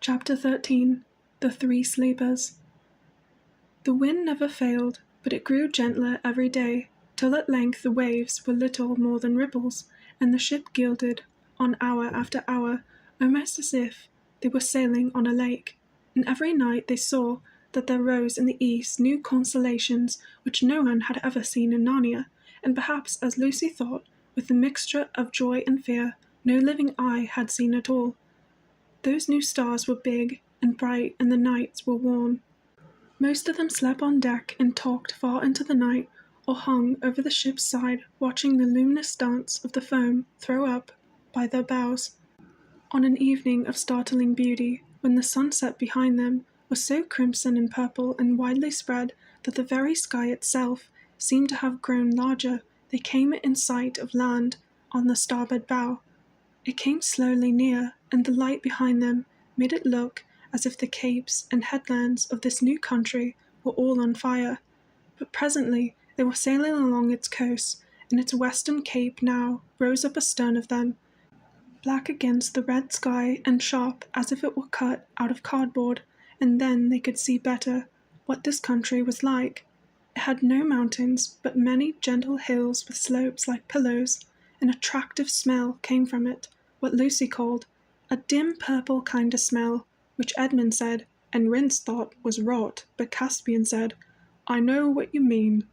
Chapter 13. The Three Sleepers. The wind never failed, but it grew gentler every day, till at length the waves were little more than ripples, and the ship gilded on hour after hour, almost as if they were sailing on a lake. And every night they saw that there rose in the east new constellations which no one had ever seen in Narnia, and perhaps, as Lucy thought, with the mixture of joy and fear, no living eye had seen at all. Those new stars were big and bright, and the nights were warm. Most of them slept on deck and talked far into the night, or hung over the ship's side, watching the luminous dance of the foam throw up by their bows. On an evening of startling beauty, when the sunset behind them was so crimson and purple and widely spread that the very sky itself seemed to have grown larger, they came in sight of land on the starboard bow. It came slowly near, and the light behind them made it look as if the capes and headlands of this new country were all on fire. But presently they were sailing along its coast, and its western cape now rose up astern of them, black against the red sky and sharp as if it were cut out of cardboard, and then they could see better what this country was like. It had no mountains, but many gentle hills with slopes like pillows. An attractive smell came from it, what Lucy called a dim purple kind of smell, which Edmund said, and Rince thought was rot, but Caspian said, "I know what you mean."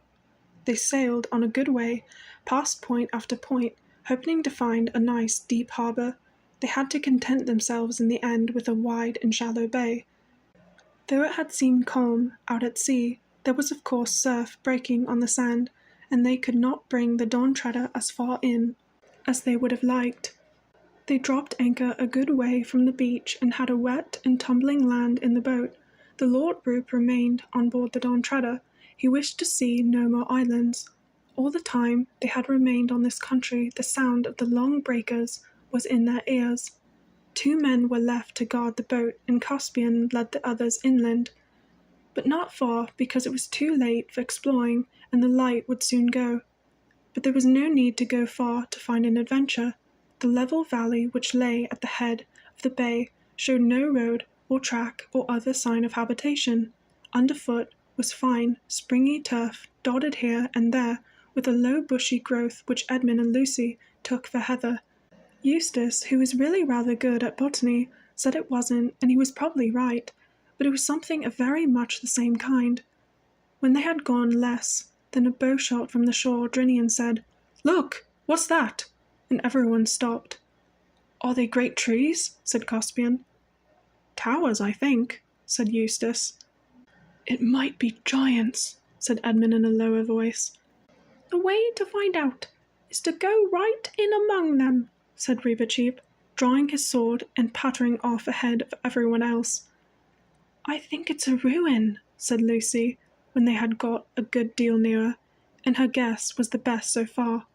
They sailed on a good way, past point after point, hoping to find a nice deep harbour. They had to content themselves in the end with a wide and shallow bay. Though it had seemed calm out at sea, there was of course surf breaking on the sand, and they could not bring the Dawn Treader as far in as they would have liked. They dropped anchor a good way from the beach and had a wet and tumbling land in the boat. The Lord Roop remained on board the Dawn Treader. He wished to see no more islands. All the time they had remained on this country, the sound of the long breakers was in their ears. 2 men were left to guard the boat, and Caspian led the others inland, but not far, because it was too late for exploring, and the light would soon go. But there was no need to go far to find an adventure. The level valley which lay at the head of the bay showed no road or track or other sign of habitation. Underfoot was fine, springy turf, dotted here and there with a low bushy growth which Edmund and Lucy took for heather. Eustace, who was really rather good at botany, said it wasn't, and he was probably right, but it was something of very much the same kind. When they had gone less than a bow shot from the shore, Drinian said, "Look, what's that?" And everyone stopped. "Are they great trees?" said Caspian. "Towers, I think," said Eustace. "It might be giants," said Edmund in a lower voice. "The way to find out is to go right in among them," said Rebercheap, drawing his sword and pattering off ahead of everyone else. "I think it's a ruin," said Lucy, when they had got a good deal nearer, and her guess was the best so far.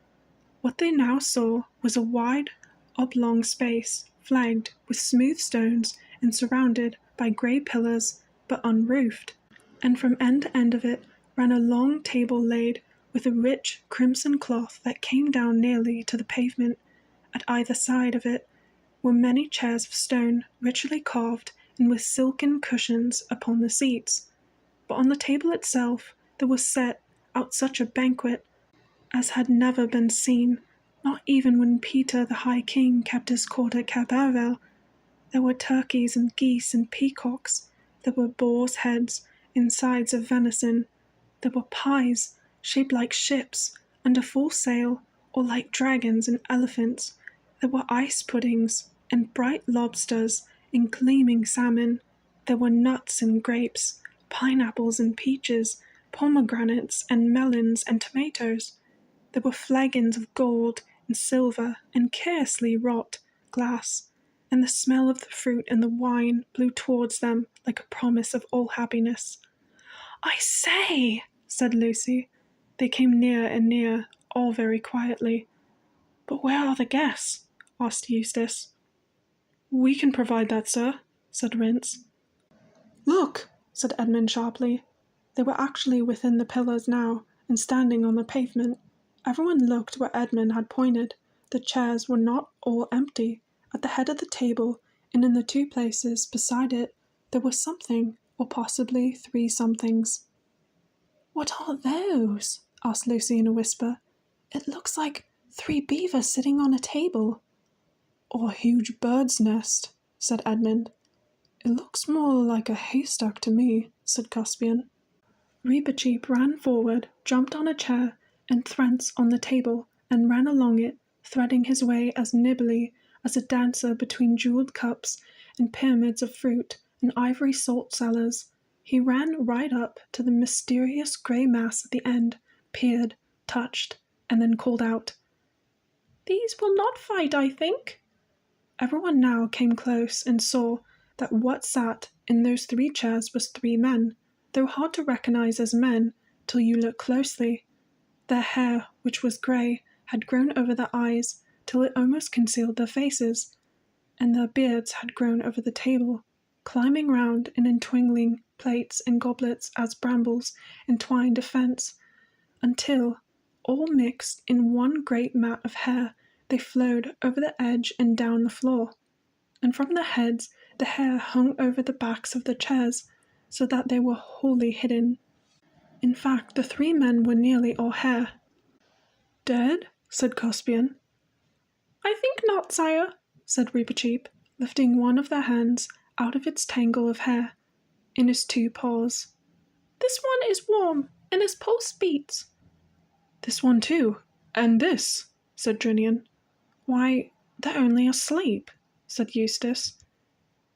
What they now saw was a wide, oblong space, flagged with smooth stones and surrounded by grey pillars, but unroofed, and from end to end of it ran a long table laid with a rich crimson cloth that came down nearly to the pavement. At either side of it were many chairs of stone, richly carved, and with silken cushions upon the seats. But on the table itself there was set out such a banquet as had never been seen, not even when Peter the High King kept his court at Caberville. There were turkeys and geese and peacocks. There were boars' heads and sides of venison. There were pies shaped like ships under full sail, or like dragons and elephants. There were ice puddings and bright lobsters and gleaming salmon. There were nuts and grapes, pineapples and peaches, pomegranates and melons and tomatoes. There were flagons of gold and silver and curiously wrought glass, and the smell of the fruit and the wine blew towards them like a promise of all happiness. "I say," said Lucy. They came near and near, all very quietly. "But where are the guests?" asked Eustace. "We can provide that, sir," said Rince. "Look," said Edmund sharply. They were actually within the pillars now, and standing on the pavement. Everyone looked where Edmund had pointed. The chairs were not all empty. At the head of the table, and in the two places beside it there was something, or possibly three somethings. "What are those?" asked Lucy in a whisper. "It looks like 3 beavers sitting on a table." "Or a huge bird's nest," said Edmund. "It looks more like a haystack to me," said Caspian. Reepicheep ran forward, jumped on a chair, and thence on the table, and ran along it, threading his way as nimbly as a dancer between jewelled cups and pyramids of fruit and ivory salt cellars. He ran right up to the mysterious grey mass at the end, peered, touched, and then called out, "These will not fight, I think." Everyone now came close and saw that what sat in those 3 chairs was 3 men, though hard to recognize as men till you look closely. Their hair, which was grey, had grown over their eyes till it almost concealed their faces, and their beards had grown over the table, climbing round and entwining plates and goblets as brambles entwined a fence, until, all mixed in one great mat of hair, they flowed over the edge and down the floor. And from their heads the hair hung over the backs of the chairs, so that they were wholly hidden. In fact, the 3 men were nearly all hair. "Dead?" said Caspian. "I think not, sire," said Reepicheep, lifting one of their hands out of its tangle of hair, in his 2 paws. "This one is warm, and his pulse beats." "This one too, and this," said Drinian. "Why, they're only asleep," said Eustace.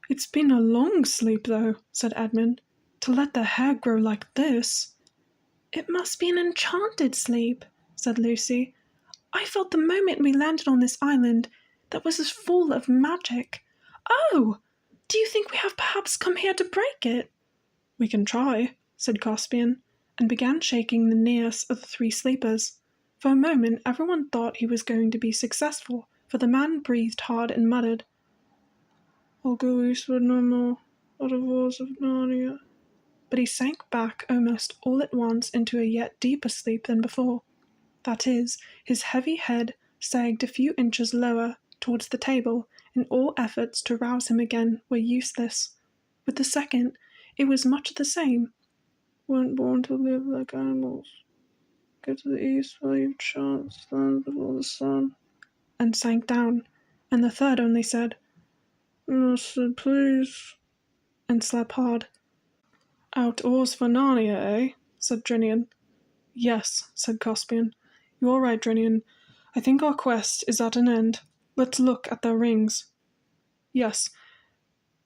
"It's been a long sleep, though," said Edmund, "to let their hair grow like this." "It must be an enchanted sleep," said Lucy. "I felt the moment we landed on this island that was as full of magic. Oh! Do you think we have perhaps come here to break it?" "We can try," said Caspian, and began shaking the nearest of the 3 sleepers. For a moment everyone thought he was going to be successful, for the man breathed hard and muttered, "I'll go eastward no more, out of Voyage of Narnia." But he sank back almost all at once into a yet deeper sleep than before. That is, his heavy head sagged a few inches lower towards the table, and all efforts to rouse him again were useless. With the second, it was much the same. "Weren't born to live like animals. Get to the east while you've chance, stand before the sun," and sank down. And the third only said, "Master, please," and slept hard. "Out oars for Narnia, eh?" said Drinian. "Yes," said Caspian. "You're right, Drinian. I think our quest is at an end. Let's look at their rings. Yes,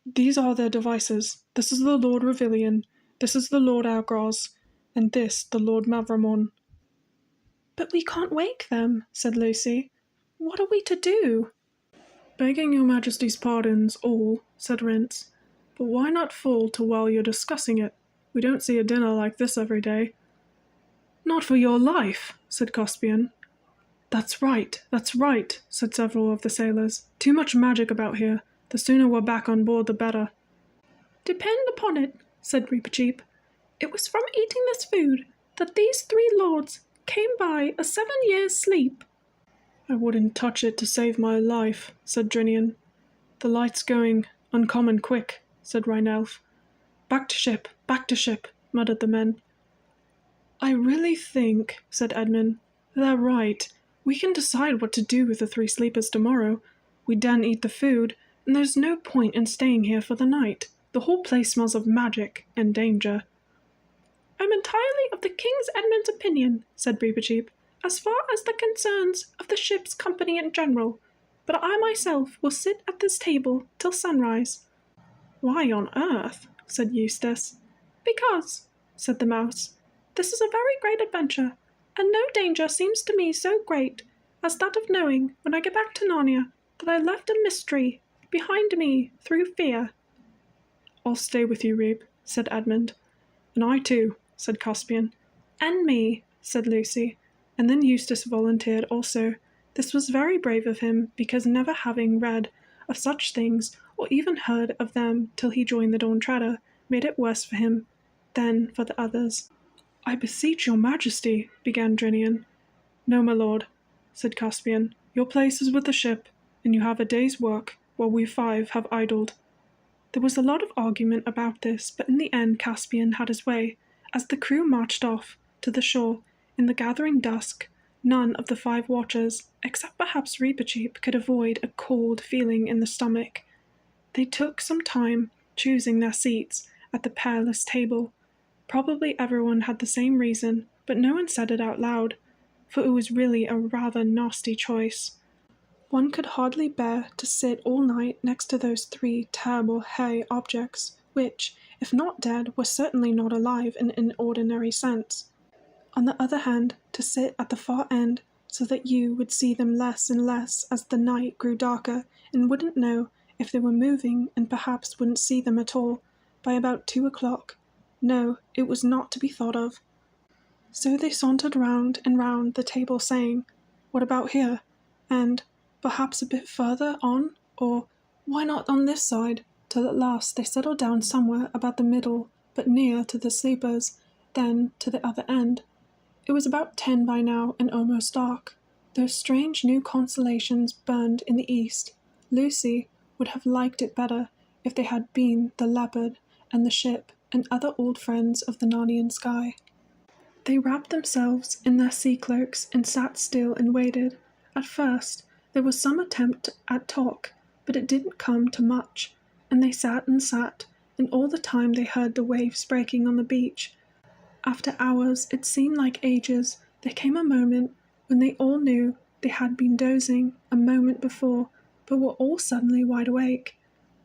these are their devices. This is the Lord Revilian, this is the Lord Algros, and this the Lord Mavramon." "But we can't wake them," said Lucy. "What are we to do?" "Begging your Majesty's pardons, all," said Rince, "but why not fall to while you're discussing it? We don't see a dinner like this every day." "Not for your life," said Caspian. That's right," said several of the sailors. "Too much magic about here. The sooner we're back on board, the better." "Depend upon it," said Reepicheep, "it was from eating this food that these 3 lords came by a 7 years' sleep." "I wouldn't touch it to save my life," said Drinian. "The light's going uncommon quick," said Rhinelf. Back to ship, muttered the men. "I really think," said Edmund, "they're right. We can decide what to do with the 3 sleepers tomorrow. We daren't eat the food, and there's no point in staying here for the night. The whole place smells of magic and danger." "I'm entirely of the King's Edmund's opinion," said Reepicheep, "as far as the concerns of the ship's company in general, but I myself will sit at this table till sunrise." "Why on earth?" said Eustace. "Because," said the mouse, "this is a very great adventure, and no danger seems to me so great as that of knowing, when I get back to Narnia, that I left a mystery behind me through fear." "I'll stay with you, Reep," said Edmund. "And I too," said Caspian. "And me," said Lucy, and then Eustace volunteered also. This was very brave of him, because never having read of such things, or even heard of them till he joined the Dawn Treader, made it worse for him than for the others. "I beseech your Majesty," began Drinian. "No, my lord," said Caspian. "Your place is with the ship, and you have a day's work, while we 5 have idled. There was a lot of argument about this, but in the end Caspian had his way. As the crew marched off to the shore in the gathering dusk, none of the 5 watchers, except perhaps 𝔙𝔻𝔻, could avoid a cold feeling in the stomach. They took some time choosing their seats at the perilous table. Probably everyone had the same reason, but no one said it out loud, for it was really a rather nasty choice. One could hardly bear to sit all night next to those 3 terrible hairy objects, which, if not dead, were certainly not alive in an ordinary sense. On the other hand, to sit at the far end, so that you would see them less and less as the night grew darker, and wouldn't know if they were moving, and perhaps wouldn't see them at all, by about 2 o'clock. No, it was not to be thought of. So they sauntered round and round the table saying, "What about here?" and "Perhaps a bit further on," or "Why not on this side?" till at last they settled down somewhere about the middle, but near to the sleepers, then to the other end. It was about 10 by now and almost dark. Those strange new constellations burned in the east. Lucy would have liked it better if they had been the leopard and the ship and other old friends of the Narnian sky. They wrapped themselves in their sea cloaks and sat still and waited. At first there was some attempt at talk, but it didn't come to much, and they sat, and all the time they heard the waves breaking on the beach. After hours, it seemed like ages, there came a moment when they all knew they had been dozing a moment before, but were all suddenly wide awake.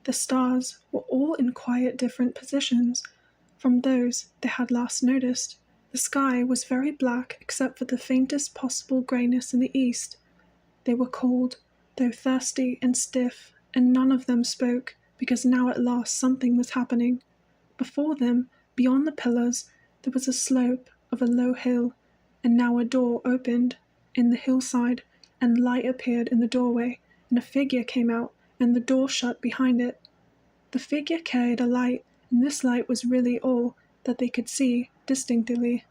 The stars were all in quite different positions from those they had last noticed. The sky was very black except for the faintest possible greyness in the east. They were cold, though thirsty and stiff, and none of them spoke, because now at last something was happening. Before them, beyond the pillars, there was a slope of a low hill, and now a door opened in the hillside, and light appeared in the doorway, and a figure came out, and the door shut behind it. The figure carried a light, and this light was really all that they could see distinctly.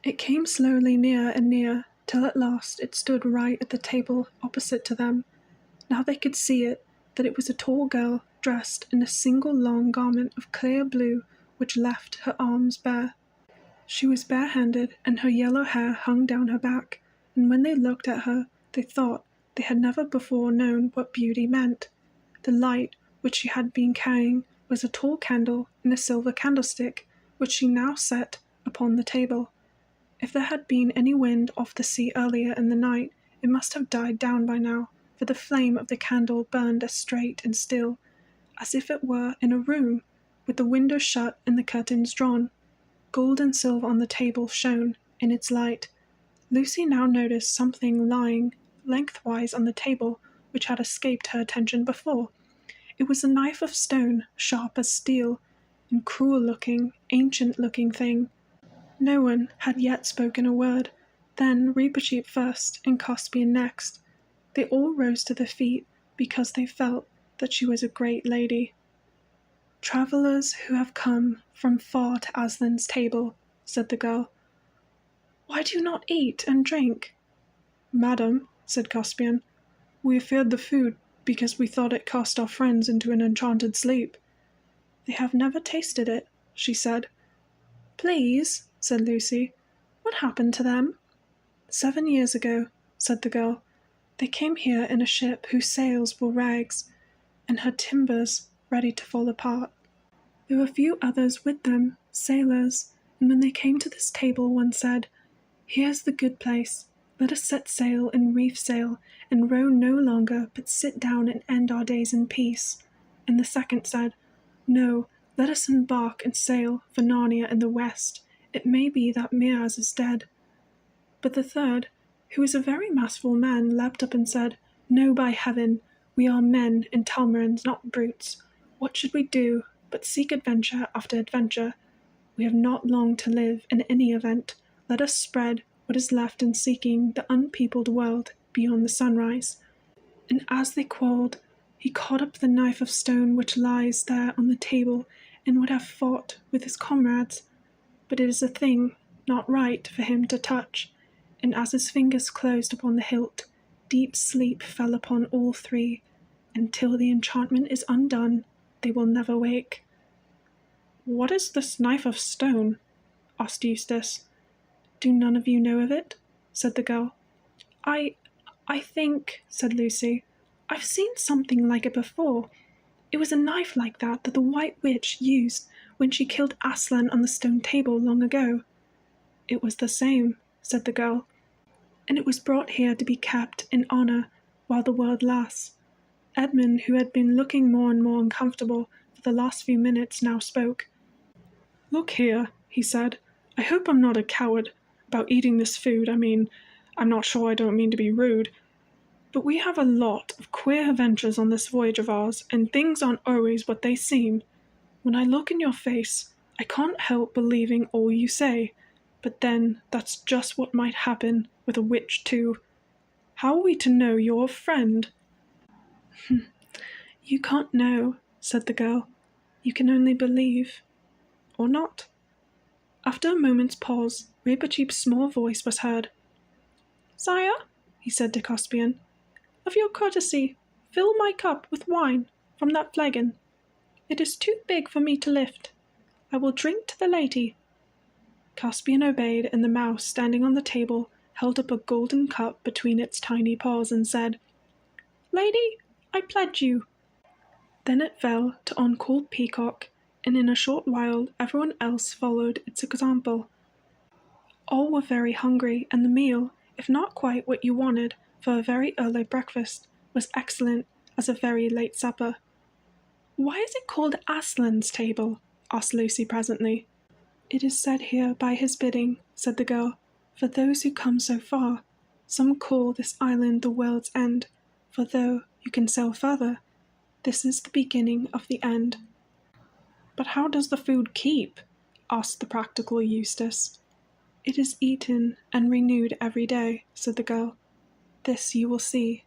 It came slowly nearer and nearer, till at last it stood right at the table opposite to them. Now they could see it, that it was a tall girl dressed in a single long garment of clear blue which left her arms bare. She was barehanded, and her yellow hair hung down her back, and when they looked at her, they thought they had never before known what beauty meant. The light which she had been carrying was a tall candle in a silver candlestick, which she now set upon the table. If there had been any wind off the sea earlier in the night, it must have died down by now, for the flame of the candle burned as straight and still, as if it were in a room, with the windows shut and the curtains drawn. Gold and silver on the table shone in its light. Lucy now noticed something lying lengthwise on the table which had escaped her attention before. It was a knife of stone, sharp as steel, and cruel-looking, ancient-looking thing. No one had yet spoken a word. Then 𝔙𝔻𝔻 first, and Caspian next. They all rose to their feet, because they felt that she was a great lady. "Travellers who have come from far to Aslan's table," said the girl. "Why do you not eat and drink?" "Madam," said Caspian, "we feared the food, because we thought it cast our friends into an enchanted sleep." "They have never tasted it," she said. "Please," said Lucy, "what happened to them?" 7 years ago," said the girl. "They came here in a ship whose sails were rags, and her timbers ready to fall apart. There were few others with them, sailors, and when they came to this table, one said, 'Here's the good place. Let us set sail and reef sail, and row no longer, but sit down and end our days in peace.' And the second said, 'No, let us embark and sail for Narnia in the west. It may be that Miraz is dead.' But the third, who was a very masterful man, leapt up and said, 'No, by heaven, we are men and Telmarans, not brutes. What should we do but seek adventure after adventure? We have not long to live in any event. Let us spread what is left in seeking the unpeopled world beyond the sunrise.' And as they quarrelled, he caught up the knife of stone which lies there on the table, and would have fought with his comrades. But it is a thing not right for him to touch, and as his fingers closed upon the hilt, deep sleep fell upon all 3. and till the enchantment is undone, they will never wake." "What is this knife of stone?" asked Eustace. "Do none of you know of it?" said the girl. I think," said Lucy, "I've seen something like it before. It was a knife like that the White Witch used when she killed Aslan on the stone table long ago." "It was the same," said the girl, "and it was brought here to be kept in honour while the world lasts." Edmund, who had been looking more and more uncomfortable for the last few minutes, now spoke. "Look here," he said, "I hope I'm not a coward about eating this food. I'm not sure, I don't mean to be rude, but we have a lot of queer adventures on this voyage of ours, and things aren't always what they seem. When I look in your face, I can't help believing all you say, but then that's just what might happen with a witch too. How are we to know you're a friend?" "You can't know," said the girl. "You can only believe. Or not." After a moment's pause, Reepicheep's small voice was heard. "Sire," he said to Caspian, "of your courtesy, fill my cup with wine from that flagon. It is too big for me to lift. I will drink to the lady." Caspian obeyed, and the mouse, standing on the table, held up a golden cup between its tiny paws and said, "Lady, I pledge you." Then it fell to Uncalled Peacock, and in a short while everyone else followed its example. All were very hungry, and the meal, if not quite what you wanted for a very early breakfast, was excellent as a very late supper. "Why is it called Aslan's table?" asked Lucy presently. "It is said here by his bidding," said the girl, "for those who come so far. Some call this island the world's end, for though you can sail further, this is the beginning of the end." "But how does the food keep?" asked the practical Eustace. "It is eaten and renewed every day," said the girl. "This you will see."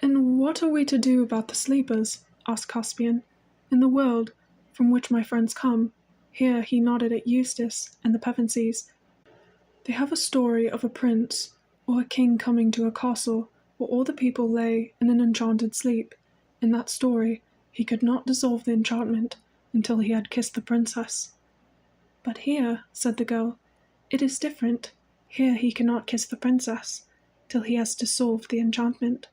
"And what are we to do about the sleepers?" asked Caspian. "In the world from which my friends come," here he nodded at Eustace and the Pevensies, "they have a story of a prince or a king coming to a castle where all the people lay in an enchanted sleep. In that story he could not dissolve the enchantment until he had kissed the princess." "But here," said the girl, "it is different. Here he cannot kiss the princess till he has dissolved the enchantment."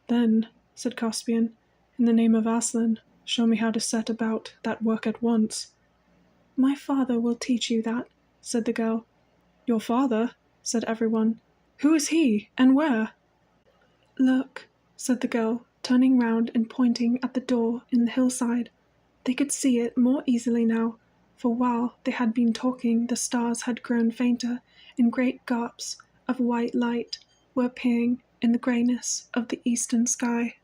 "Then," said Caspian, "in the name of Aslan, show me how to set about that work at once." "My father will teach you that," said the girl. "Your father?" said everyone. "Who is he, and where?" "Look," said the girl, turning round and pointing at the door in the hillside. They could see it more easily now, for while they had been talking the stars had grown fainter, and great gulps of white light were appearing in the greyness of the eastern sky.